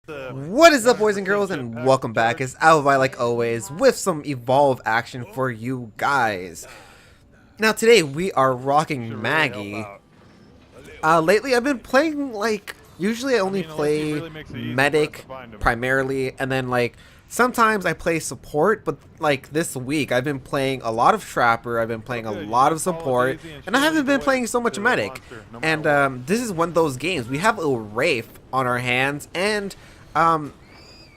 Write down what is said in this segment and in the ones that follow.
What is up, boys and girls, and welcome back. It's AppleByte, like always, with some Evolve action for you guys. Now today we are rocking Maggie. Lately I've been playing, usually I only play Medic primarily, and then sometimes I play support, but this week I've been playing a lot of Trapper, I've been playing a lot of support, and I haven't been playing so much Medic. And this is one of those games. We have a Wraith on our hands, and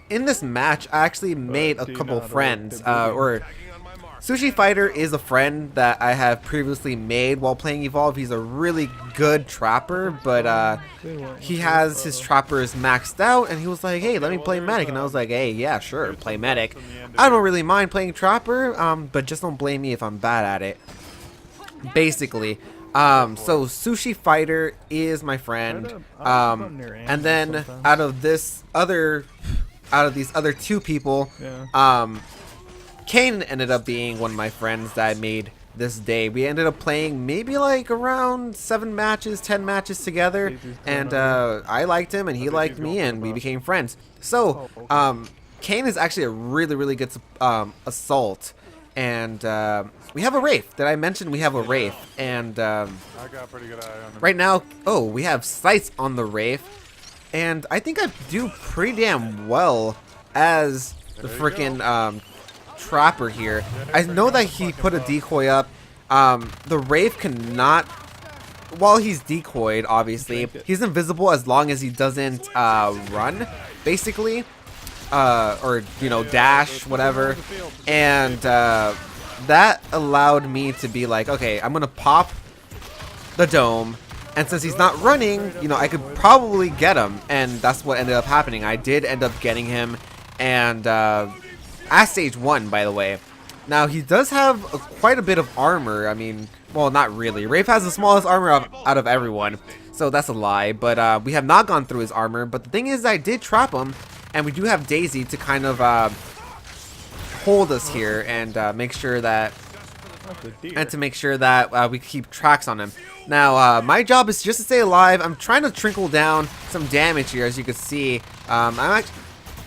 in this match I actually made a couple friends, or Sushi Fighter is a friend that I have previously made while playing Evolve. He's a really good trapper, but he has his trappers maxed out, and he was like, hey, let me play Medic. And I was like, hey, yeah, sure, play Medic. I don't really mind playing Trapper, but just don't blame me if I'm bad at it, basically. So Sushi Fighter is my friend, and then out of these other two people, Kane ended up being one of my friends that I made this day. We ended up playing maybe around 10 matches together, and I liked him and he liked me, and we became friends. So Kane is actually a really good assault, and we have a Wraith. Did I mention we have a Wraith? And I got a pretty good eye on him. right now, we have sights on the Wraith, and I think I do pretty damn well as the freaking Trapper here. I know that he put a decoy up. The Wraith cannot, while he's decoyed, obviously he's invisible as long as he doesn't run, basically, or dash, whatever. And that allowed me to be like, okay, I'm gonna pop the dome, and since he's not running, I could probably get him, and that's what ended up happening. I did end up getting him, and at stage 1, by the way. Now, he does have quite a bit of armor. I mean, well, not really. Wraith has the smallest armor out of everyone, so that's a lie. But we have not gone through his armor. But the thing is, I did trap him, and we do have Daisy to kind of hold us here and make sure that we keep tracks on him. Now, my job is just to stay alive. I'm trying to trickle down some damage here, as you can see.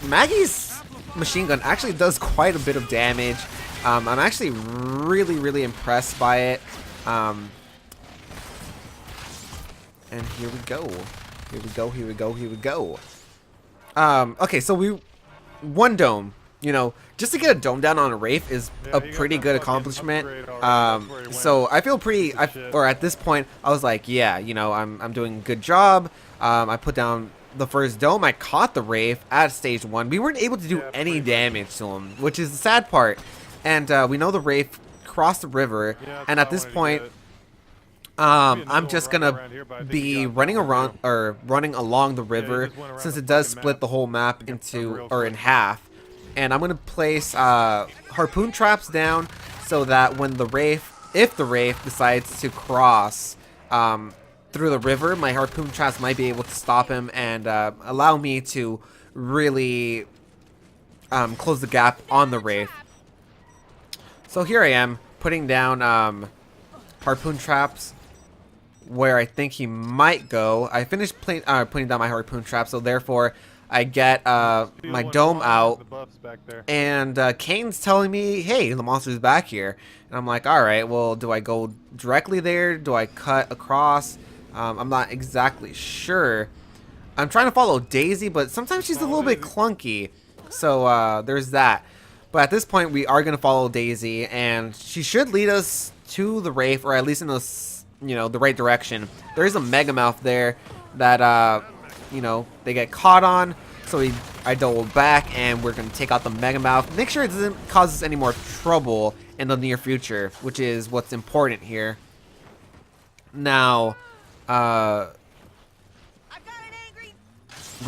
Maggie's machine gun actually does quite a bit of damage. I'm actually really impressed by it. And here we go. Okay, so one dome. Just to get a dome down on a Wraith is a pretty good accomplishment. So I feel or at this point, I was like, yeah, I'm doing a good job. I put down the first dome. I caught the Wraith at stage 1. We weren't able to do any damage to him, which is the sad part. And we know the Wraith crossed the river, and at this point, I'm just gonna be running around, or running along the river, since it does split the whole map in half. And I'm gonna place harpoon traps down so that when if the Wraith decides to cross through the river, my harpoon traps might be able to stop him and allow me to really close the gap on the Wraith. So here I am putting down harpoon traps where I think he might go. I finished putting down my harpoon trap, so therefore I get my dome out, and Kane's telling me, hey, the monster's back here. And I'm like, alright, well, do I go directly there? Do I cut across? I'm not exactly sure. I'm trying to follow Daisy, but sometimes she's a little bit clunky. So there's that. But at this point, we are going to follow Daisy, and she should lead us to the Wraith, or at least in the right direction. There is a Megamouth there that they get caught on. So I double back, and we're going to take out the Megamouth. Make sure it doesn't cause us any more trouble in the near future, which is what's important here. Now, we're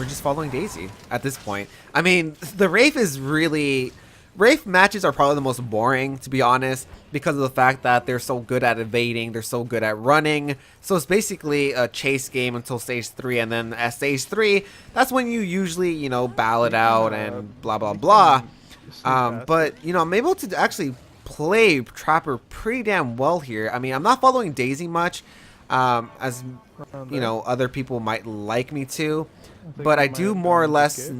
just following Daisy at this point. I mean, the Wraith matches are probably the most boring, to be honest, because of the fact that they're so good at evading, they're so good at running. So it's basically a chase game until stage 3, and then at stage 3, that's when you usually, battle it out and blah blah blah. But I'm able to actually play Trapper pretty damn well here. I mean, I'm not following Daisy much, as other people might like me to. but I do more or less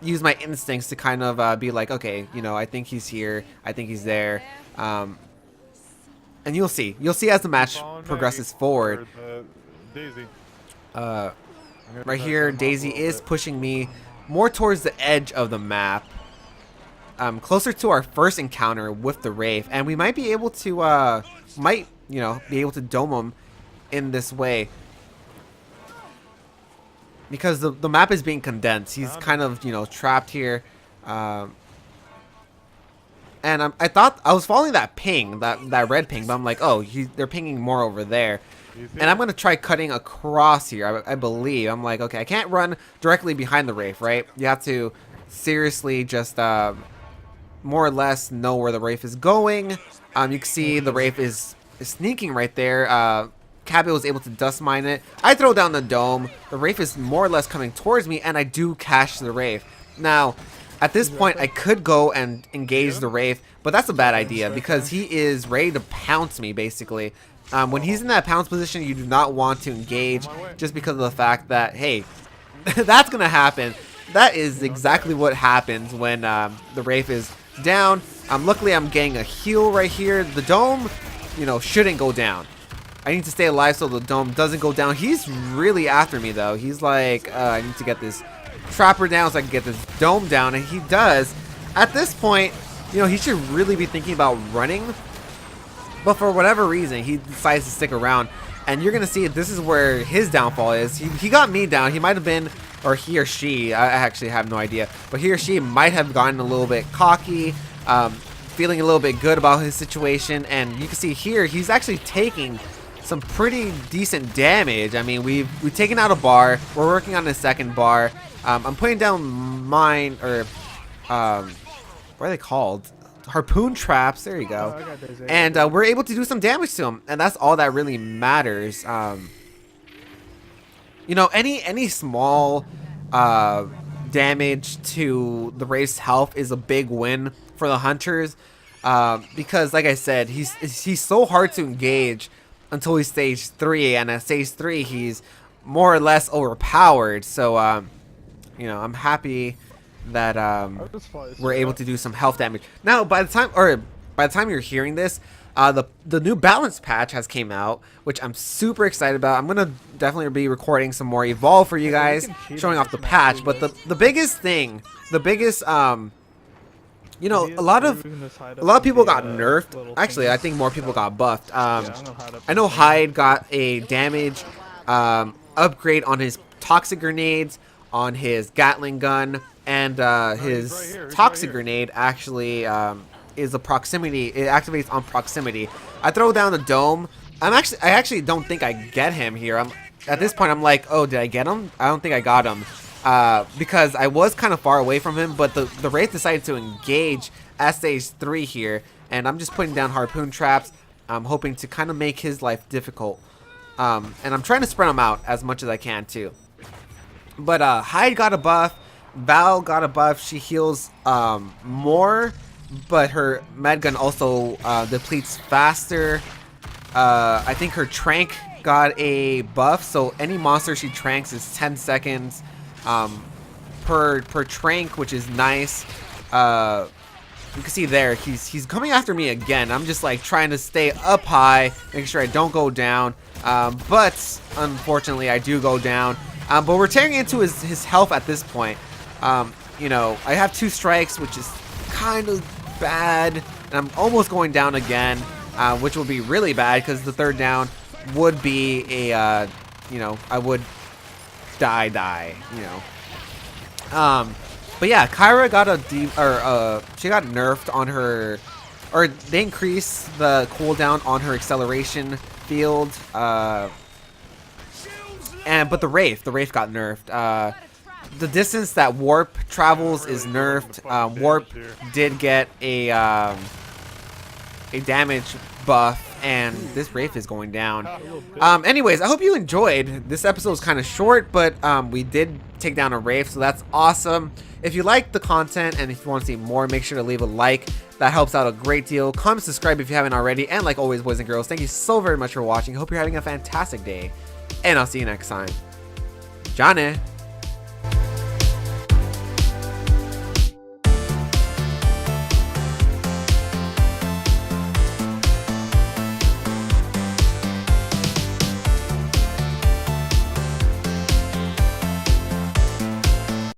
use my instincts to kind of be like, okay, you know, I think he's here, I think he's there, and you'll see as the match progresses forward. Daisy. Right here, Daisy is pushing me more towards the edge of the map, closer to our first encounter with the Wraith, and we might be able to, be able to dome him in this way. Because the map is being condensed. He's kind of, you know, trapped here. And I thought I was following that ping, that red ping, but I'm like, oh, they're pinging more over there. And I'm going to try cutting across here, I believe. I'm like, okay, I can't run directly behind the Wraith, right? You have to seriously just more or less know where the Wraith is going. You can see the Wraith is sneaking right there. Cabby was able to dust mine it. I throw down the dome. The Wraith is more or less coming towards me, and I do catch the Wraith. Now, at this point, I could go and engage the Wraith, but that's a bad idea because he is ready to pounce me, basically. When he's in that pounce position, you do not want to engage just because of the fact that, hey, that's going to happen. That is exactly what happens when the Wraith is down. Luckily, I'm getting a heal right here. The dome, you know, shouldn't go down. I need to stay alive so the dome doesn't go down. He's really after me, though. He's like, I need to get this trapper down so I can get this dome down, and he does. At this point, you know, he should really be thinking about running, but for whatever reason, he decides to stick around, and you're going to see this is where his downfall is. He got me down. He might have been, or he or she, I actually have no idea, but he or she might have gotten a little bit cocky, feeling a little bit good about his situation, and you can see here, he's actually taking some pretty decent damage. I mean, we've taken out a bar. We're working on the second bar. I'm putting down mine, or what are they called? Harpoon traps. There you go. And we're able to do some damage to him, and that's all that really matters. You know, any small damage to the Wraith's health is a big win for the hunters, because, like I said, he's so hard to engage until he's stage 3, and at stage 3 he's more or less overpowered. So you know, I'm happy that we're able to do some health damage. Now, by the time you're hearing this, the new balance patch has came out, which I'm super excited about. I'm gonna definitely be recording some more Evolve for you guys, showing off the patch. But the biggest thing, you know, a lot of people got nerfed. Actually, I think more people got buffed. I know Hyde got a damage upgrade on his toxic grenades, on his Gatling gun, and his toxic grenade actually is a proximity. It activates on proximity. I throw down the dome. I actually don't think I get him here. At this point, I'm like, oh, did I get him? I don't think I got him. Because I was kind of far away from him, but the Wraith decided to engage at stage 3 here, and I'm just putting down harpoon traps. I'm hoping to kind of make his life difficult, and I'm trying to spread him out as much as I can too. But Hyde got a buff, Val got a buff. She heals more, but her med gun also depletes faster. I think her trank got a buff, so any monster she tranks is 10 seconds. Per trank, which is nice. You can see there he's coming after me again. I'm just like trying to stay up high, making sure I don't go down, but unfortunately I do go down. But we're tearing into his health at this point. You know, I have 2 strikes, which is kind of bad, and I'm almost going down again, which will be really bad because the 3rd down would be a you know, I would die, you know. But yeah, Kyra got she got nerfed on her, or they increased the cooldown on her acceleration field. But the Wraith got nerfed. The distance that Warp travels is nerfed. Warp did get a damage buff, and this Wraith is going down. Anyways, I hope you enjoyed. This episode was kind of short, but we did take down a Wraith, so that's awesome. If you like the content and if you want to see more, make sure to leave a like. That helps out a great deal. Comment, subscribe if you haven't already, and like always, boys and girls, thank you so very much for watching. Hope you're having a fantastic day, and I'll see you next time. Johnny.